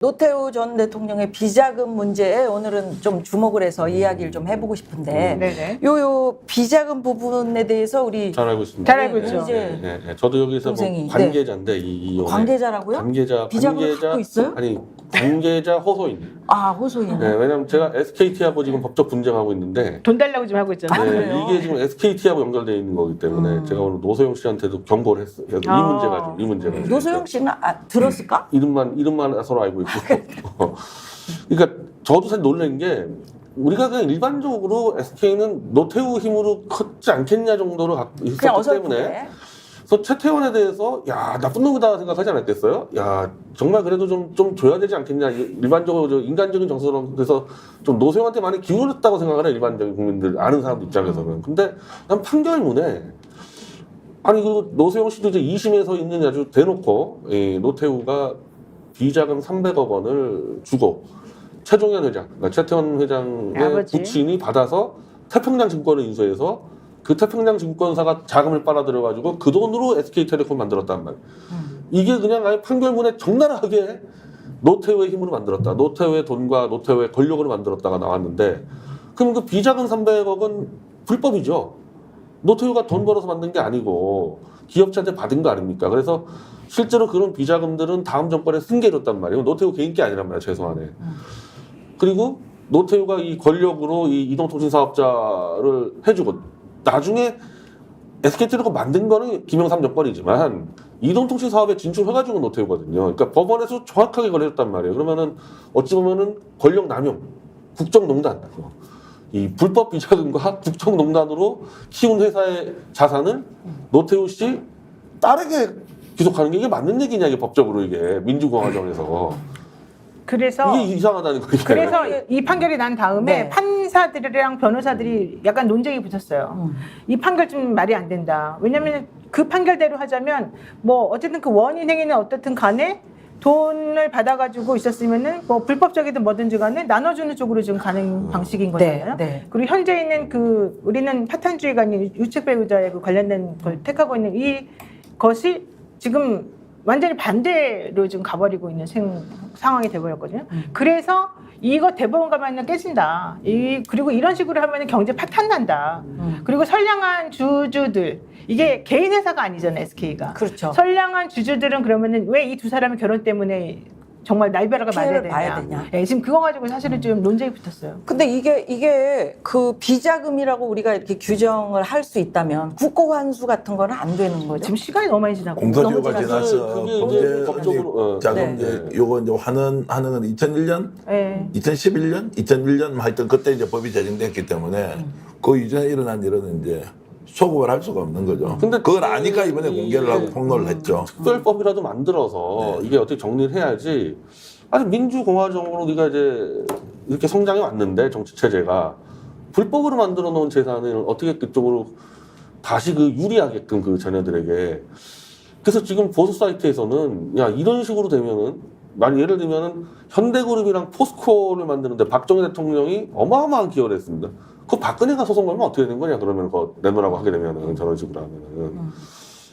노태우 전 대통령의 비자금 문제에 오늘은 좀 주목을 해서 이야기를 좀 해보고 싶은데 네네. 요 비자금 부분에 대해서 우리 잘 알고 있습니다. 잘 알고 있죠. 이제 저도 여기서 뭐 동생이, 관계자인데 이 관계자라고요? 비자금을 갖고 있어요? 아니 관계자 호소인. 아 호소인. 네, 왜냐면 제가 SKT하고 지금 법적 분쟁하고 있는데 돈 달라고 지금 하고 있잖아요. 아, 그래요? 이게 지금 SKT하고 연결되어 있는 거기 때문에 제가 오늘 노소영 씨한테도 경고를 했어요. 이 문제가 이 문제가. 노소영 씨는 들었을까? 이름만 서로 알고 있고. 그러니까 저도 사실 놀란 게 우리가 그냥 일반적으로 SK는 노태우 힘으로 컸지 않겠냐 정도로 그냥 있었기 때문에. 어설프게. 그래서 최태원에 대해서 야 나쁜 놈이다 생각하지 않았겠어요? 야 정말 그래도 좀 줘야 되지 않겠냐 일반적으로 저 인간적인 정서로 그래서 좀 노소영한테 많이 기울였다고 생각하는 일반적인 국민들 아는 사람들 입장에서는. 근데 난 판결문에 아니 그 노소영 씨도 이제 2심에서 있는 아주 대놓고 노태우가 비자금 300억 원을 주고 최종현 회장, 그러니까 최태원 회장의 아버지. 부친이 받아서 태평양 증권을 인수해서 그 태평양 증권사가 자금을 빨아들여가지고 그 돈으로 SK텔레콤 만들었단 말이에요. 이게 그냥 아예 판결문에 적나라하게 노태우의 힘으로 만들었다. 노태우의 돈과 노태우의 권력으로 만들었다가 나왔는데 그럼 그 비자금 300억은 불법이죠. 노태우가 돈 벌어서 만든 게 아니고 기업체한테 받은 거 아닙니까? 그래서 실제로 그런 비자금들은 다음 정권에 승계했단 말이에요. 노태우 개인 게 아니란 말이에요. 최소한에. 그리고 노태우가 이 권력으로 이 이동통신 사업자를 해주고 나중에 SK텔레콤 만든 거는 김영삼 정권이지만 이동통신 사업에 진출해가지고 노태우거든요. 그러니까 법원에서 정확하게 걸려졌단 말이에요. 그러면은 어찌 보면은 권력 남용, 국정농단, 이 불법 비자금과 국정농단으로 키운 회사의 자산을 노태우 씨 딸에게 귀속하는 게 이게 맞는 얘기냐 이게 법적으로 이게 민주공화정에서 그래서 이게 이상하다는 거예요. 그래서 이 판결이 난 다음에 네. 판사들이랑 변호사들이 약간 논쟁이 붙었어요. 이 판결 좀 말이 안 된다. 왜냐하면 그 판결대로 하자면 뭐 어쨌든 그 원인 행위는 어떻든 간에 돈을 받아가지고 있었으면은 뭐 불법적이든 뭐든지 간에 나눠주는 쪽으로 지금 가는 방식인 거잖아요. 네. 그리고 현재 있는 그 우리는 파탄주의가 아닌 유책 배우자의 그 관련된 걸 택하고 있는 이 것이 지금 완전히 반대로 지금 가버리고 있는 상황이 돼버렸거든요. 그래서 이거 대법원 가면은 깨진다. 그리고 이런 식으로 하면 경제 파탄 난다. 그리고 선량한 주주들 이게 개인 회사가 아니잖아요, SK가. 그렇죠. 선량한 주주들은 그러면은 왜 이 두 사람의 결혼 때문에 정말 날벼락을 맞아야 피해를 봐야 되냐. 되냐. 네, 지금 그거 가지고 사실은 좀 논쟁이 붙었어요. 근데 이게 그 비자금이라고 우리가 이렇게 규정을 할 수 있다면 국고 환수 같은 거는 안 되는 거죠. 지금 시간이 너무 많이 지나고. 공소시효가 너무 지나서 그게 이제 범죄 법적으로, 자금 네. 이제 요거 이제 하는 건 2001년, 네. 2011년, 2001년 하여튼 그때 이제 법이 제정됐기 때문에 그 이전에 일어난 일은 이제 소급을 할 수가 없는 거죠. 근데 그걸 아니까 이번에 공개를 하고 이게 폭로를 했죠. 특별법이라도 만들어서 이게 어떻게 정리를 해야지. 아니 민주공화정으로 우리가 이제 이렇게 성장해 왔는데 정치 체제가 불법으로 만들어 놓은 재산을 어떻게 그쪽으로 다시 그 유리하게끔 그 자녀들에게. 그래서 지금 보수 사이트에서는 야 이런 식으로 되면은 예를 들면은 현대그룹이랑 포스코를 만드는데 박정희 대통령이 어마어마한 기여를 했습니다. 그 박근혜가 소송 걸면 어떻게 되는 거냐 그러면 그거 내놓으라고 하게 되면은 저런 식으로 하면은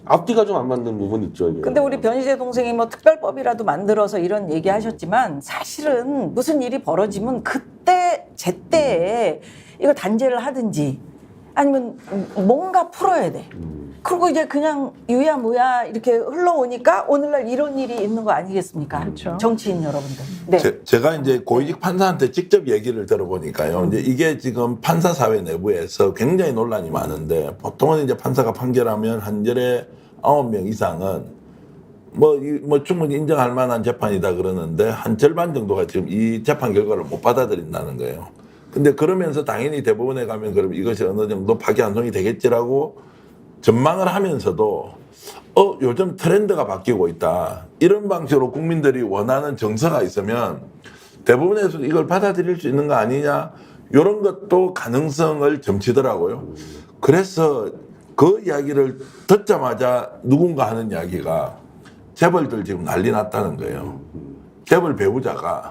앞뒤가 좀 안 맞는 부분이 있죠. 이게. 근데 우리 변희재 동생이 뭐 특별법이라도 만들어서 이런 얘기 하셨지만 사실은 무슨 일이 벌어지면 그때 제때에 이거 단죄를 하든지 아니면 뭔가 풀어야 돼. 그리고 이제 그냥 유야 무야 이렇게 흘러오니까 오늘날 이런 일이 있는 거 아니겠습니까? 그렇죠. 정치인 여러분들. 네. 제가 이제 고위직 판사한테 직접 얘기를 들어보니까요. 이제 이게 지금 판사 사회 내부에서 굉장히 논란이 많은데 보통은 이제 판사가 판결하면 한 절에 9명 이상은 뭐 충분히 인정할 만한 재판이다 그러는데 한 절반 정도가 지금 이 재판 결과를 못 받아들인다는 거예요. 근데 그러면서 당연히 대법원에 가면 그럼 이것이 어느 정도 파기환송이 되겠지라고 전망을 하면서도 요즘 트렌드가 바뀌고 있다. 이런 방식으로 국민들이 원하는 정서가 있으면 대부분에서 이걸 받아들일 수 있는 거 아니냐 이런 것도 가능성을 점치더라고요. 그래서 그 이야기를 듣자마자 누군가 하는 이야기가 재벌들 지금 난리 났다는 거예요. 재벌 배우자가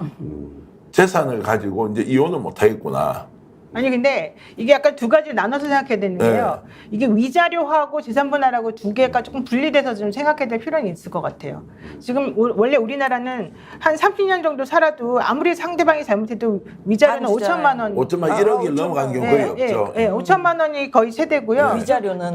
재산을 가지고 이제 이혼을 못 하겠구나. 아니 근데 이게 약간 두 가지 나눠서 생각해야 되는 게요. 이게 위자료하고 재산분할하고 두 개가 조금 분리돼서 좀 생각해야 될 필요는 있을 것 같아요. 지금 원래 우리나라는 한 30년 정도 살아도 아무리 상대방이 잘못해도 위자료는 안 주잖아요. 5천만 원. 5천만 1억이 넘어간 경우 거의 없죠. 5천만 원이 거의 최대고요.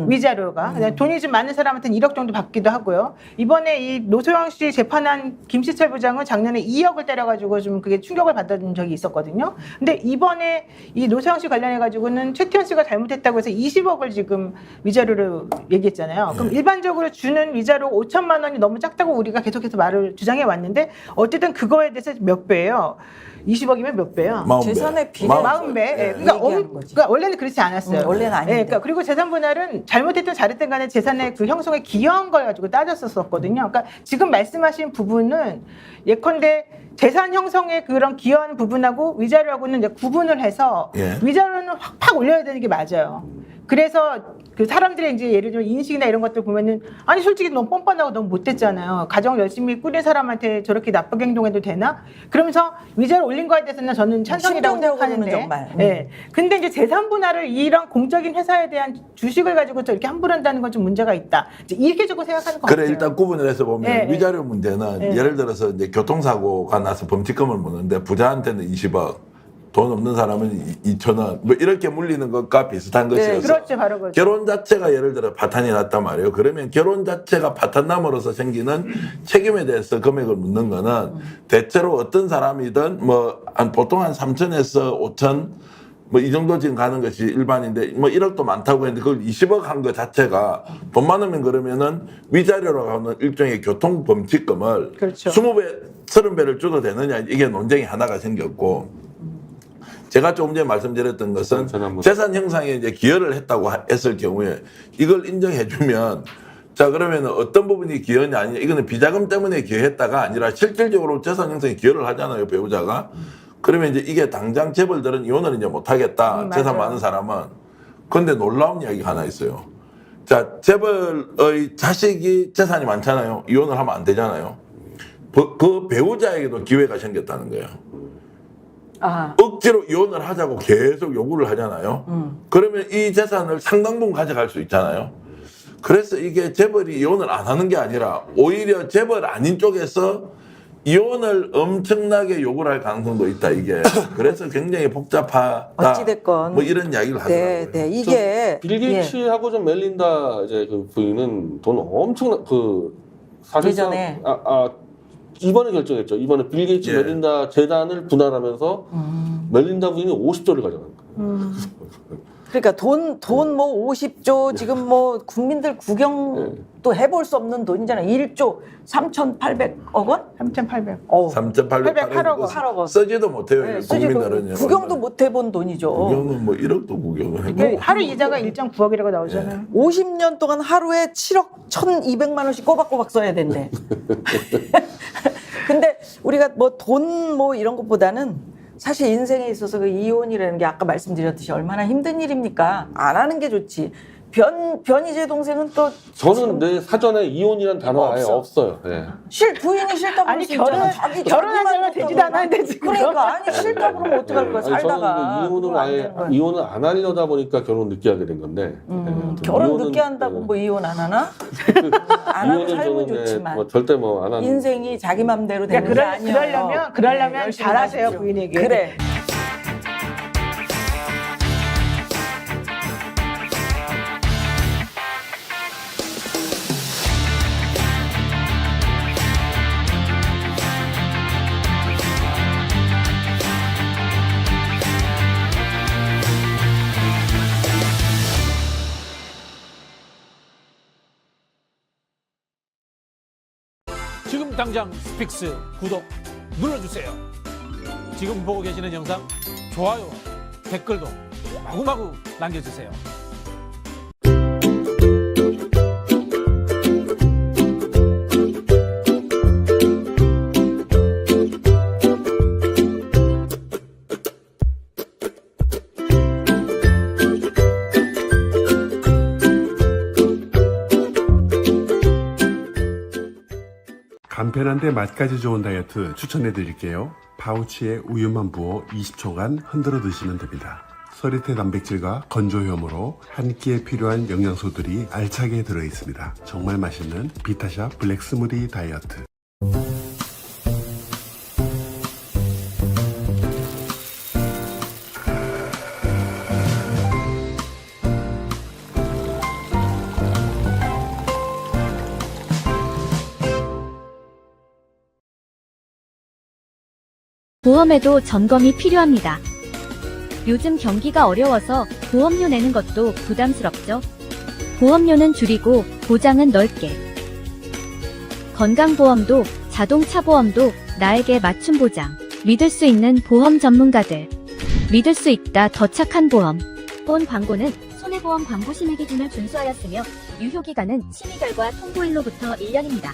위자료가 그다음에 돈이 좀 많은 사람한테는 1억 정도 받기도 하고요. 이번에 이 노소영 씨 재판한 김시철 부장은 작년에 2억을 때려가지고 좀 그게 충격을 받은 적이 있었거든요. 근데 이번에 이 노소영 씨 관련해가지고는 최태원 씨가 잘못했다고 해서 20억을 지금 위자료로 얘기했잖아요. 그럼 일반적으로 주는 위자료 5천만 원이 너무 작다고 우리가 계속해서 말을 주장해 왔는데 어쨌든 그거에 대해서 몇 배예요? 20억이면 몇 배야? 재산의 비례 40배. 예. 그러니까 원래는 그렇지 않았어요. 원래는 아닌데. 예, 그러니까 그리고 재산 분할은 잘못했든 잘했든 간에 재산의 그 형성에 기여한 걸 가지고 따졌었거든요. 그러니까 지금 말씀하신 부분은 예컨대 재산 형성에 그런 기여하는 부분하고 위자료하고는 이제 구분을 해서 위자료는 확 올려야 되는 게 맞아요. 그래서 그 사람들의 이제 예를 들어 인식이나 이런 것들 보면은 아니 솔직히 너무 뻔뻔하고 너무 못됐잖아요. 가정 열심히 꾸린 사람한테 저렇게 나쁘게 행동해도 되나? 그러면서 위자료 올린 거에 대해서는 저는 찬성이라고 생각하는데. 정말. 예. 근데 이제 재산 분할을 이런 공적인 회사에 대한 주식을 가지고 또 이렇게 함부로 한다는 건 좀 문제가 있다. 이제 이렇게 조금 생각하는 것 그래 같아요. 일단 구분을 해서 보면 위자료 문제는 예를 들어서 이제 교통사고가 나서 범칙금을 묻는데 부자한테는 20억. 돈 없는 사람은 2,000원 뭐 이렇게 물리는 것과 비슷한 것이어서 그렇죠, 바로 그렇죠. 결혼 자체가 예를 들어 파탄이 났단 말이에요. 그러면 결혼 자체가 파탄남으로서 생기는 책임에 대해서 금액을 묻는 거는 대체로 어떤 사람이든 뭐 보통 한 3천에서 5천 뭐 이 정도 지금 가는 것이 일반인데 뭐 1억도 많다고 했는데 그걸 20억 한 것 자체가 돈 많으면 그러면은 위자료라고 하는 일종의 교통 범칙금을 그렇죠. 20배, 30배를 줘도 되느냐 이게 논쟁이 하나가 생겼고 제가 조금 전에 말씀드렸던 것은 재산 형성에 이제 기여를 했다고 했을 경우에 이걸 인정해주면 자 그러면 어떤 부분이 기여냐 아니냐 이거는 비자금 때문에 기여했다가 아니라 실질적으로 재산 형성에 기여를 하잖아요 배우자가. 그러면 이제 이게 당장 재벌들은 이혼을 이제 못하겠다 재산 많은 사람은. 그런데 놀라운 이야기가 하나 있어요. 자 재벌의 자식이 재산이 많잖아요. 이혼을 하면 안 되잖아요. 그 배우자에게도 기회가 생겼다는 거예요. 억지로 이혼을 하자고 계속 요구를 하잖아요. 그러면 이 재산을 상당 부분 가져갈 수 있잖아요. 그래서 이게 재벌이 이혼을 안 하는 게 아니라 오히려 재벌 아닌 쪽에서 이혼을 엄청나게 요구를 할 가능성도 있다 이게. 그래서 굉장히 복잡하다. 어찌됐건 뭐 이런 이야기를 하더라고요. 네, 이게 빌 게이츠하고 좀 멜린다 이제 그 부인은 돈 엄청나 그 사실상 예전에. 이번에 결정했죠. 이번에 빌 게이츠 멜린다 재단을 분할하면서 멜린다 부인이 50조를 가져간 거예요. 그러니까 돈 뭐 50조 지금 뭐 국민들 구경도 해볼 수 없는 돈이잖아요. 1조 3,800억 원? 3,800. 3,808억 원. 쓰지도 못해요. 네, 국민들은. 구경도 못 해본 돈이죠. 구경은 뭐 1억도 구경을 해보고. 이게 하루 이자가 1.9억이라고 나오잖아요. 50년 동안 하루에 7억 1,200만 원씩 꼬박꼬박 써야 된대. 근데 우리가 뭐 돈 뭐 이런 것보다는 사실 인생에 있어서 그 이혼이라는 게 아까 말씀드렸듯이 얼마나 힘든 일입니까? 안 하는 게 좋지. 변희재 동생은 또 저는 내 사전에 이혼이란 단어 아예 없어요. 예. 부인이 싫다고 아니, 그럴 수 있잖아. 결혼한 지가 되지도 않았는데 지금. 그러니까 아니 싫다 그러면 어떡할 거야 아니, 살다가. 저는 이혼을 아예 이혼을 안 하려다 보니까 결혼 늦게 하게 된 건데. 결혼 이혼은, 늦게 한다고 뭐 이혼 안 하나? 안 하고 살면 좋지만 뭐 절대 뭐 안 하는. 인생이 자기 맘대로 되는 게 아니에요. 그러려면 열심히 잘하세요 사십시오. 부인에게. 그래. 지금 당장 스픽스 구독 눌러주세요. 지금 보고 계시는 영상 좋아요, 댓글도 마구마구 남겨주세요. 간편한데 맛까지 좋은 다이어트 추천해 드릴게요. 파우치에 우유만 부어 20초간 흔들어 드시면 됩니다. 서리태 단백질과 건조염으로 한 끼에 필요한 영양소들이 알차게 들어있습니다. 정말 맛있는 비타샵 블랙 스무디 다이어트. 보험에도 점검이 필요합니다. 요즘 경기가 어려워서 보험료 내는 것도 부담스럽죠. 보험료는 줄이고 보장은 넓게. 건강보험도 자동차 보험도 나에게 맞춤 보장. 믿을 수 있는 보험 전문가들. 믿을 수 있다 더 착한 보험. 본 광고는 손해보험 광고 심의 기준을 준수하였으며 유효기간은 심의 결과 통보일로부터 1년입니다.